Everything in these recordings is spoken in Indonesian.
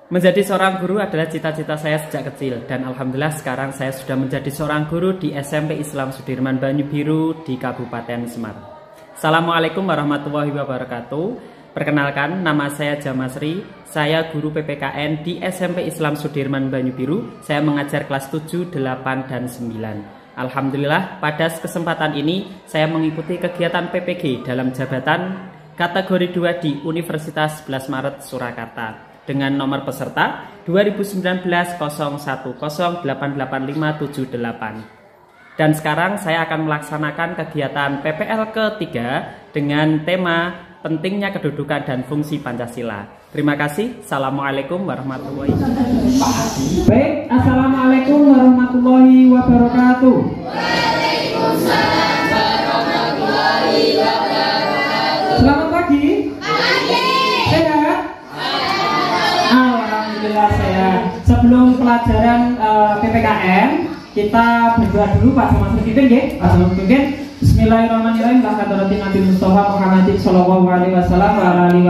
Menjadi seorang guru adalah cita-cita saya sejak kecil, dan alhamdulillah sekarang saya sudah menjadi seorang guru di SMP Islam Sudirman Banyu Biru di Kabupaten Semarang. Assalamualaikum warahmatullahi wabarakatuh. Perkenalkan, nama saya Jamasri. Saya guru PPKN di SMP Islam Sudirman Banyu Biru. Saya mengajar kelas 7, 8, dan 9. Alhamdulillah pada kesempatan ini saya mengikuti kegiatan PPG dalam jabatan kategori 2 di Universitas 11 Maret Surakarta dengan nomor peserta 2019 0108858. Dan sekarang saya akan melaksanakan kegiatan PPL ketiga dengan tema pentingnya kedudukan dan fungsi Pancasila. Terima kasih. Assalamualaikum warahmatullahi wabarakatuh. Baik, assalamualaikum warahmatullahi wabarakatuh. Waalaikumsalam warahmatullahi wabarakatuh. Selamat pagi. Sehat? Alhamdulillah sehat. Sebelum pelajaran PPKN, kita berdoa dulu Pak Sama Pimpin ya. Pak Sama Pimpin. Bismillahirrahmanirrahim. Lahkadaratin Nabi Mustafa Muhammadin sallallahu alaihi wasallam wa alihi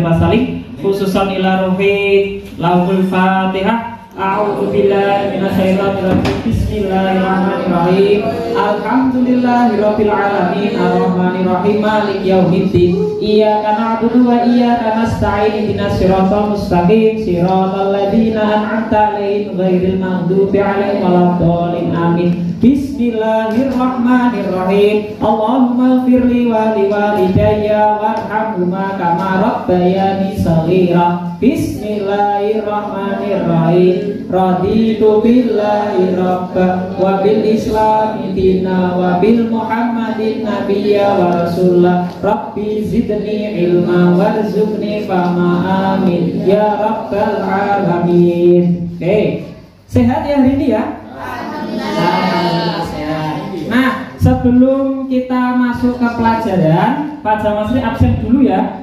wasallam. Khususan ila ruhi laul Fatihah. A'udzu billahi minasyaitonir rajim. Bismillahirrahmanirrahim. Alhamdulillahirabbil alamin arrahmanir rahim maliki yaumiddin. Iyyaka na'budu wa iyyaka nasta'in ihdinas siratal mustaqim siratal ladzina an'amta 'alaihim ghairil maghdubi 'alaihim waladdallin amin. Bismillahirrahmanirrahim. Allahumma ighfirli wa liwalidayya warhamhuma kama rabbayani shaghira. Bismillahirrahmanirrahim. Raditu billahi rabba wa bil islami dina wa bil muhammadin nabiyya wa rasulullah. Rabbi zidni ilma warzuqni fahma amin ya rabbal alamin. Oke, sehat ya hari ini ya? Alhamdulillah sehat. Nah, sebelum kita masuk ke pelajaran, Pak Jamasri absen dulu ya,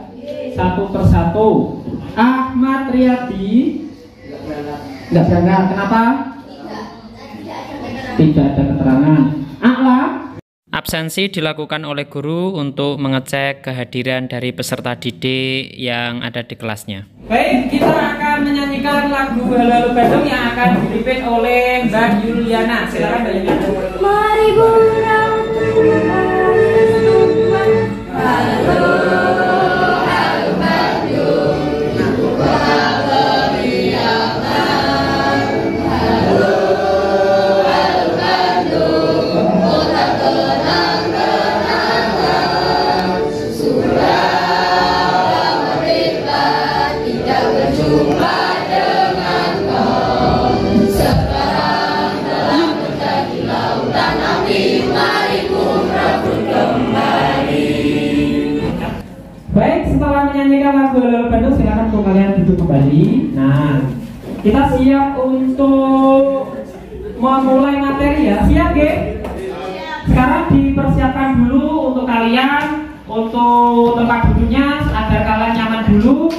satu persatu. Ahmad Riyadi nggak berangkat, kenapa? Tidak ada keterangan. A'la Absensi dilakukan oleh guru untuk mengecek kehadiran dari peserta didik yang ada di kelasnya. Baik, kita akan menyanyikan lagu Halo Halo Bandung yang akan dipimpin oleh Mbak Yuliana. Silakan Mbak Yuliana. Mari berang halo halo Bandung, buka beriakan. Halo halo Bandung, kota kenang-kenangan. Sudah merdeka, tidak berjumpa dengan kau. Sekarang telah menjadi lautan api, mari kumrapun kembali. Baik, setelah menyanyikan lagu Halo Halo Bandung, silakan kalian duduk kembali. Nah, kita siap untuk memulai materi ya. Siap ya? Sekarang dipersiapkan dulu untuk kalian, untuk tempat duduknya agar kalian nyaman dulu.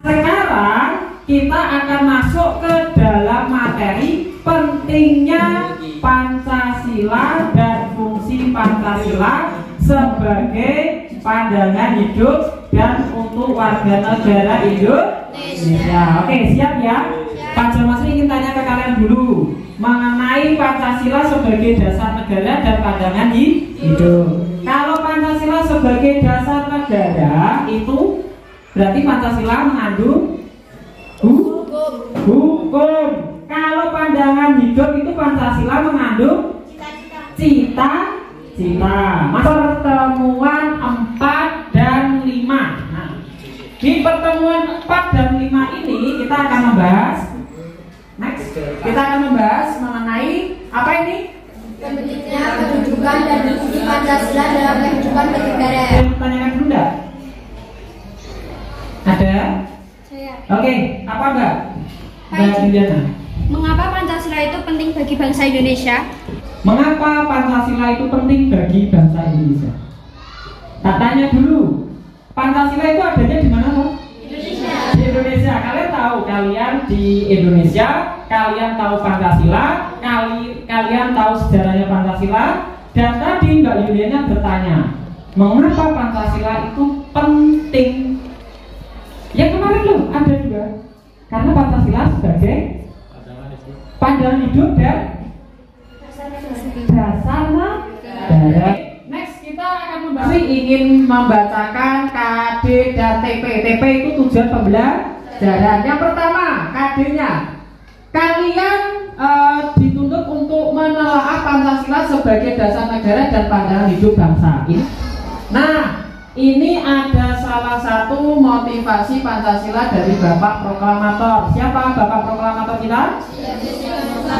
Sekarang kita akan masuk ke dalam materi pentingnya Pancasila dan fungsi Pancasila sebagai pandangan hidup dan untuk warga negara Indonesia. Oke, siap ya? Pak Jamasri ingin tanya ke kalian dulu mengenai Pancasila sebagai dasar negara dan pandangan hidup. Kalau Pancasila sebagai dasar negara itu berarti Pancasila mengandung hukum. Kalau pandangan hidup itu Pancasila mengandung cita-cita. Pertemuan 4 dan 5. Nah, di pertemuan 4 dan 5 ini kita akan membahas mengenai apa ini? Pentingnya kedudukan dan fungsi Pancasila dalam kehidupan bernegara. Saya mau tanyakan dulu enggak? Ada? Saya. Oke, apa enggak? Mbak Juliana. Mengapa Pancasila itu penting bagi bangsa Indonesia? Mengapa Pancasila itu penting bagi bangsa Indonesia? Tak tanya dulu. Pancasila itu adanya di mana, Pak? Indonesia. Di Indonesia. Kalian tahu, kalian di Indonesia, kalian tahu Pancasila, kalian tahu sejarahnya Pancasila. Dan tadi Mbak Yuliana bertanya, mengapa Pancasila itu penting? Yang kemarin loh ada juga. Karena Pancasila sebagai pandangan hidup dan dasar negara. Next kita akan membahas ingin membacakan KD dan TP. TP itu tujuan pembelajaran. Yang pertama KD-nya. Kalian dituntut untuk menelaah Pancasila sebagai dasar negara dan pandangan hidup bangsa. Ini ada salah satu motivasi Pancasila dari Bapak Proklamator. Siapa Bapak Proklamator kita?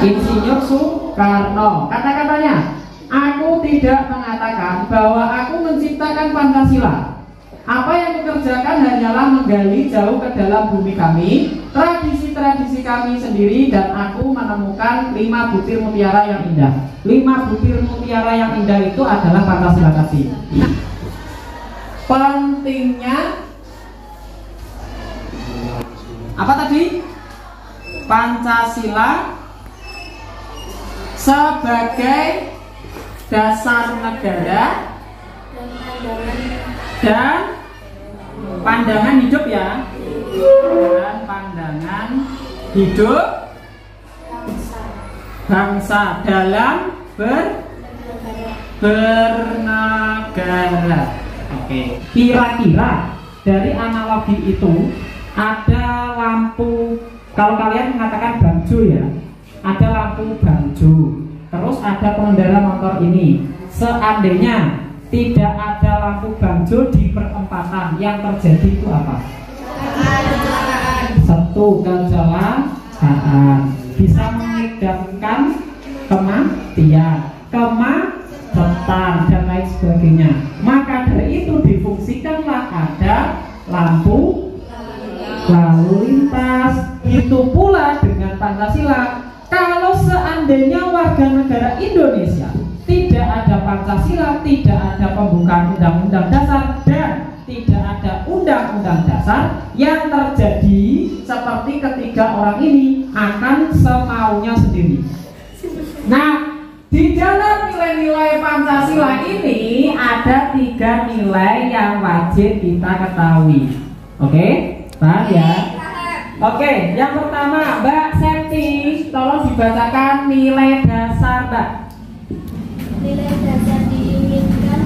Insinyur Soekarno. Kata-katanya, aku tidak mengatakan bahwa aku menciptakan Pancasila. Apa yang kukerjakan hanyalah menggali jauh ke dalam bumi kami, tradisi-tradisi kami sendiri, dan aku menemukan 5 butir mutiara yang indah. 5 butir mutiara yang indah itu adalah Pancasila tadi. Pentingnya apa tadi? Pancasila sebagai dasar negara dan pandangan hidup ya, dan pandangan hidup bangsa dalam bernegara. Oke, kira-kira dari analogi itu ada lampu, kalau kalian mengatakan bangjo ya, ada lampu bangjo, terus ada pengendara motor ini. Seandainya tidak ada lampu bangjo di perempatan, yang terjadi itu apa? Satu kecelakaan, bisa mengakibatkan kematian, kemacetan dan lain sebagainya. Maka dari itu difungsikanlah ada lampu lalu lintas. Itu pula dengan Pancasila. Kalau seandainya warga negara Indonesia tidak ada Pancasila, tidak ada pembukaan Undang-Undang Dasar, dan tidak ada Undang-Undang Dasar, yang terjadi seperti ketiga orang ini akan semaunya sendiri. Nah, di dalam nilai-nilai Pancasila ini ada 3 nilai yang wajib kita ketahui. Oke, paham ya? Oke, yang pertama Mbak Septi, tolong dibacakan nilai dasar Mbak. Nilai dasar diinginkan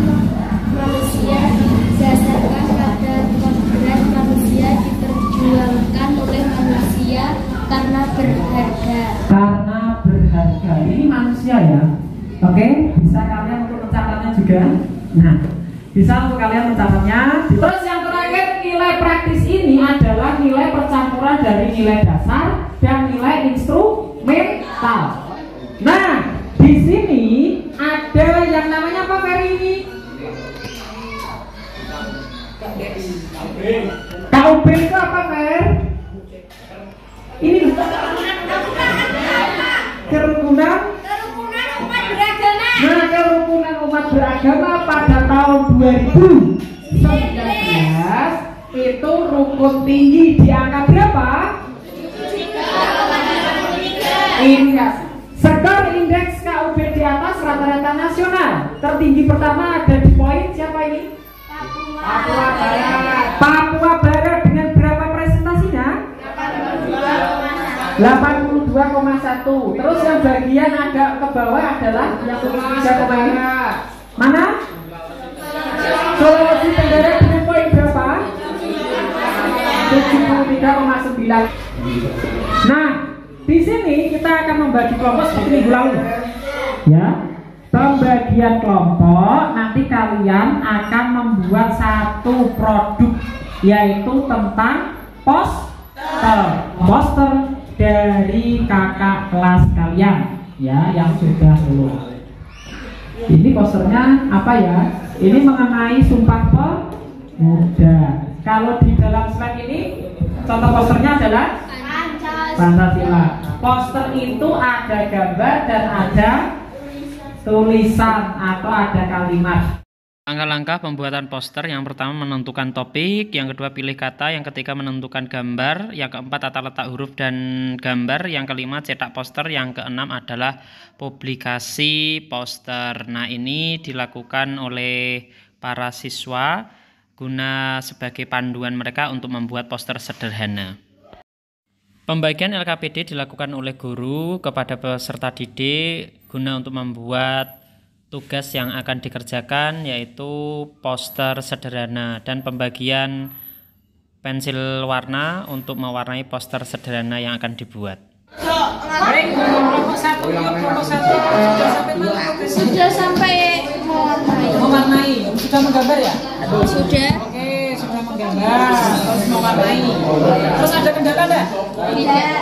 manusia didasarkan pada kodrat manusia, diperjuangkan oleh manusia karena berharga. Karena berharga, ini manusia ya. Oke, bisa kalian untuk mencatatnya juga. Nah, bisa untuk kalian mencatatnya. Terus yang terakhir, nilai praktis ini adalah nilai percampuran dari nilai dasar dan nilai instrumental. Nah, di sini ada yang namanya apa, Ferry? KUB itu apa, Fer? Ini kerukunan umat beragama. Nah, kerukunan umat beragama pada tahun 2019 itu rukun tinggi di angka berapa? Ini ya. Skor indeks KUB di atas rata-rata nasional. Tertinggi pertama ada di poin siapa ini? Papua Barat. Papua Barat dengan berapa presentasinya? 82,1. Terus yang bagian agak ke bawah adalah yang tulis 3, mana? Sulawesi Tenggara dengan poin berapa? 73,9. Nah, di sini kita akan membagi kelompok seperti minggu lalu. Ya, pembagian kelompok nanti kalian akan membuat satu produk, yaitu tentang poster dari kakak kelas kalian ya yang sudah lulus. Ini posternya apa ya? Ini mengenai Sumpah Pemuda. Kalau di dalam slide ini contoh posternya adalah Pancasila. Poster itu ada gambar dan ada tulisan atau ada kalimat. Langkah-langkah pembuatan poster: yang pertama menentukan topik, yang kedua pilih kata, yang ketiga menentukan gambar, yang keempat tata letak huruf dan gambar, yang kelima cetak poster, yang keenam adalah publikasi poster. Nah, ini dilakukan oleh para siswa guna sebagai panduan mereka untuk membuat poster sederhana. Pembagian LKPD dilakukan oleh guru kepada peserta didik guna untuk membuat tugas yang akan dikerjakan, yaitu poster sederhana, dan pembagian pensil warna untuk mewarnai poster sederhana yang akan dibuat. Baik, kelompok satu Sudah sampai mewarnai. Sudah menggambar ya? Sudah. Oke, sudah menggambar, terus mewarnai. Terus ada kendala enggak? Tidak.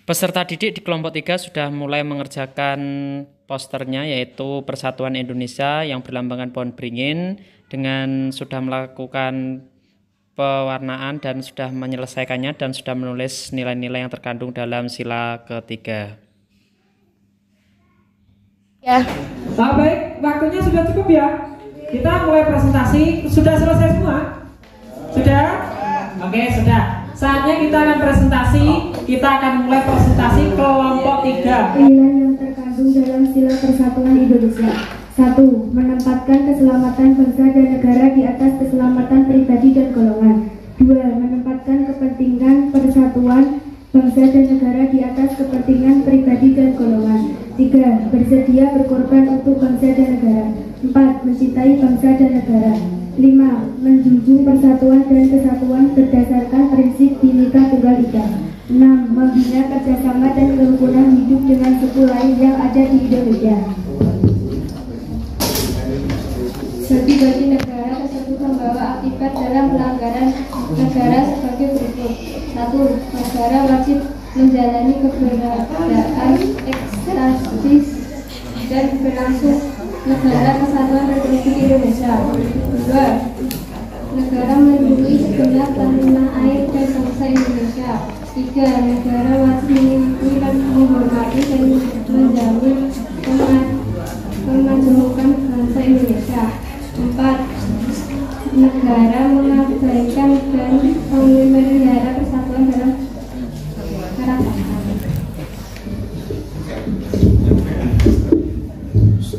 Peserta didik di kelompok 3 sudah mulai mengerjakan posternya, yaitu Persatuan Indonesia yang berlambangkan pohon beringin, dengan sudah melakukan pewarnaan dan sudah menyelesaikannya dan sudah menulis nilai-nilai yang terkandung dalam sila ketiga. Ya. Nah, baik, waktunya sudah cukup ya. Kita mulai presentasi. Sudah selesai semua? Sudah? Oke, sudah. Saatnya kita akan presentasi. Kita akan mulai presentasi kelompok 3. Nilai yang terkandung dalam sila Persatuan Indonesia. 1. Menempatkan keselamatan bangsa dan negara di atas keselamatan pribadi dan golongan. 2. Menempatkan kepentingan persatuan bangsa dan negara di atas kepentingan pribadi dan golongan. 3. Bersedia berkorban untuk bangsa dan negara. 4. Mencintai bangsa dan negara. 5. Menjunjung persatuan dan kesatuan berdasarkan prinsip Bhinneka Tunggal Ika. 6. Membina kerjasama dan kerukunan hidup dengan suku lain yang ada di Indonesia. Bagi negara tersebut membawa akibat dalam pelanggaran negara sebagai berikut. 1. Negara wajib menjalani keberadaan ekstasis dan berlangsung Negara Kesatuan Republik Indonesia. 2. Negara melindungi segenap tanah air dan bangsa Indonesia. 3. Negara wajib mengikuti dan menghormati dan menjamin kemajemukan bangsa Indonesia. 4. Negara mengabaikan dan memelihara persatuan dalam karakter.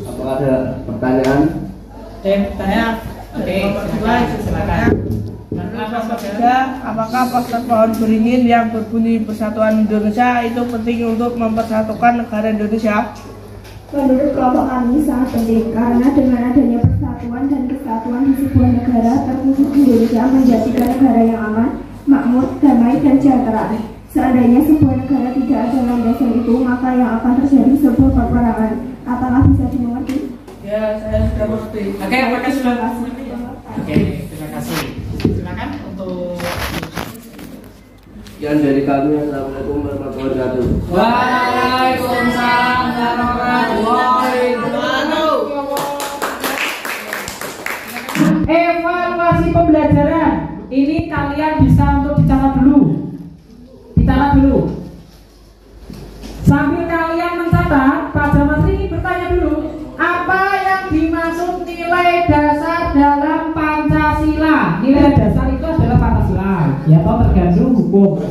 Apakah ada pertanyaan? Pertanyaan. Oke, silakan. Apakah poster pohon beringin yang berbunyi Persatuan Indonesia itu penting untuk mempersatukan negara Indonesia? Menurut kelompok kami sangat penting karena dengan adanya persatuan dan kesatuan di sebuah negara terkhusus Indonesia menjadikan negara yang aman, makmur, damai, dan sejahtera. Seandainya sebuah negara tidak ada landasan itu, maka yang akan terjadi sebuah peperangan. Apakah bisa dimengerti? Ya, saya sudah mengerti. Oke, apakah sudah? Oke, terima kasih. Silakan untuk. Sekian dari kami. Assalamualaikum warahmatullahi wabarakatuh. Waalaikumsalam warahmatullahi wabarakatuh. Evaluasi pembelajaran. Ini kalian bisa untuk dicatat dulu. Dicatat dulu. Sambil kalian mencatat, Pak Jamatri bertanya dulu, apa yang dimaksud nilai dasar dalam Pancasila? Nilai dasar itu adalah Pancasila, ya toh tergantung hukum.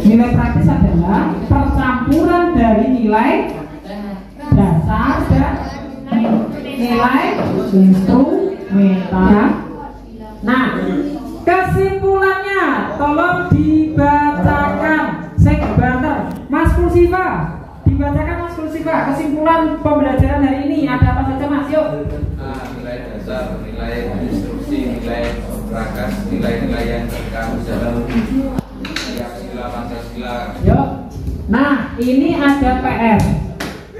Nilai praktis adalah percampuran dari nilai dasar dan nilai instrumental. Nah, kesimpulannya tolong dibacakan. Saya banter, Mas Kulsifa, dibacakan Mas Kulsifa. Kesimpulan pembelajaran hari ini ada apa saja, Mas? Yuk. Nilai dasar, nilai instruksi, nilai perakas, nilai-nilai yang terkandung dalam sila Pancasila. Yuk. Nah, ini ada PR.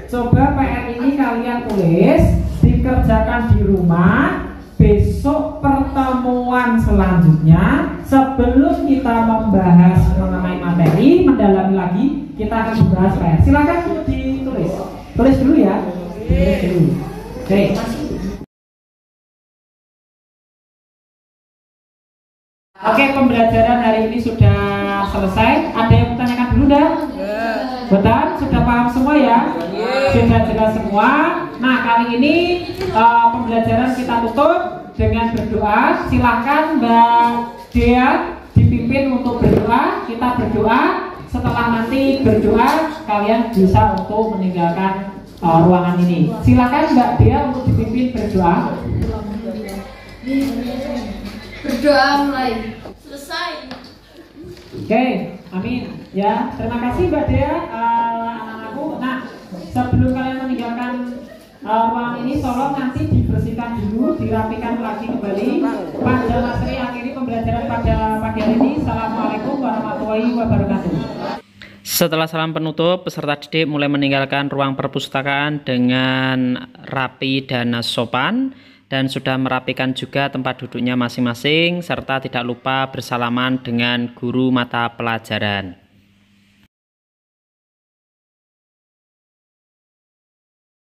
Coba PR ini kalian tulis, dikerjakan di rumah. Besok pertemuan selanjutnya, sebelum kita membahas mengenai materi, mendalami lagi, kita akan membahas PR. Silakan ditulis. Tulis dulu ya. Tulis dulu. Oke. Oke, pembelajaran hari ini sudah selesai. Ada yang bertanyakan dulu dah? Betul? Sudah paham semua ya? Sudah jelas semua. Nah, kali ini pembelajaran kita tutup dengan berdoa. Silakan Mbak Dea dipimpin untuk berdoa. Kita berdoa. Setelah nanti berdoa, kalian bisa untuk meninggalkan ruangan ini. Silakan Mbak Dea untuk dipimpin berdoa. Berdoa mulai. Selesai. Oke, amin. Ya, terima kasih Mbak Dea, anak-anakku. Nah, sebelum kalian meninggalkan ruangan ini, tolong nanti dibersihkan dulu, dirapikan lagi kembali. Pada materi akhiri pembelajaran pada pagi hari ini. Assalamualaikum warahmatullahi wabarakatuh. Setelah salam penutup, peserta didik mulai meninggalkan ruang perpustakaan dengan rapi dan sopan, dan sudah merapikan juga tempat duduknya masing-masing, serta tidak lupa bersalaman dengan guru mata pelajaran.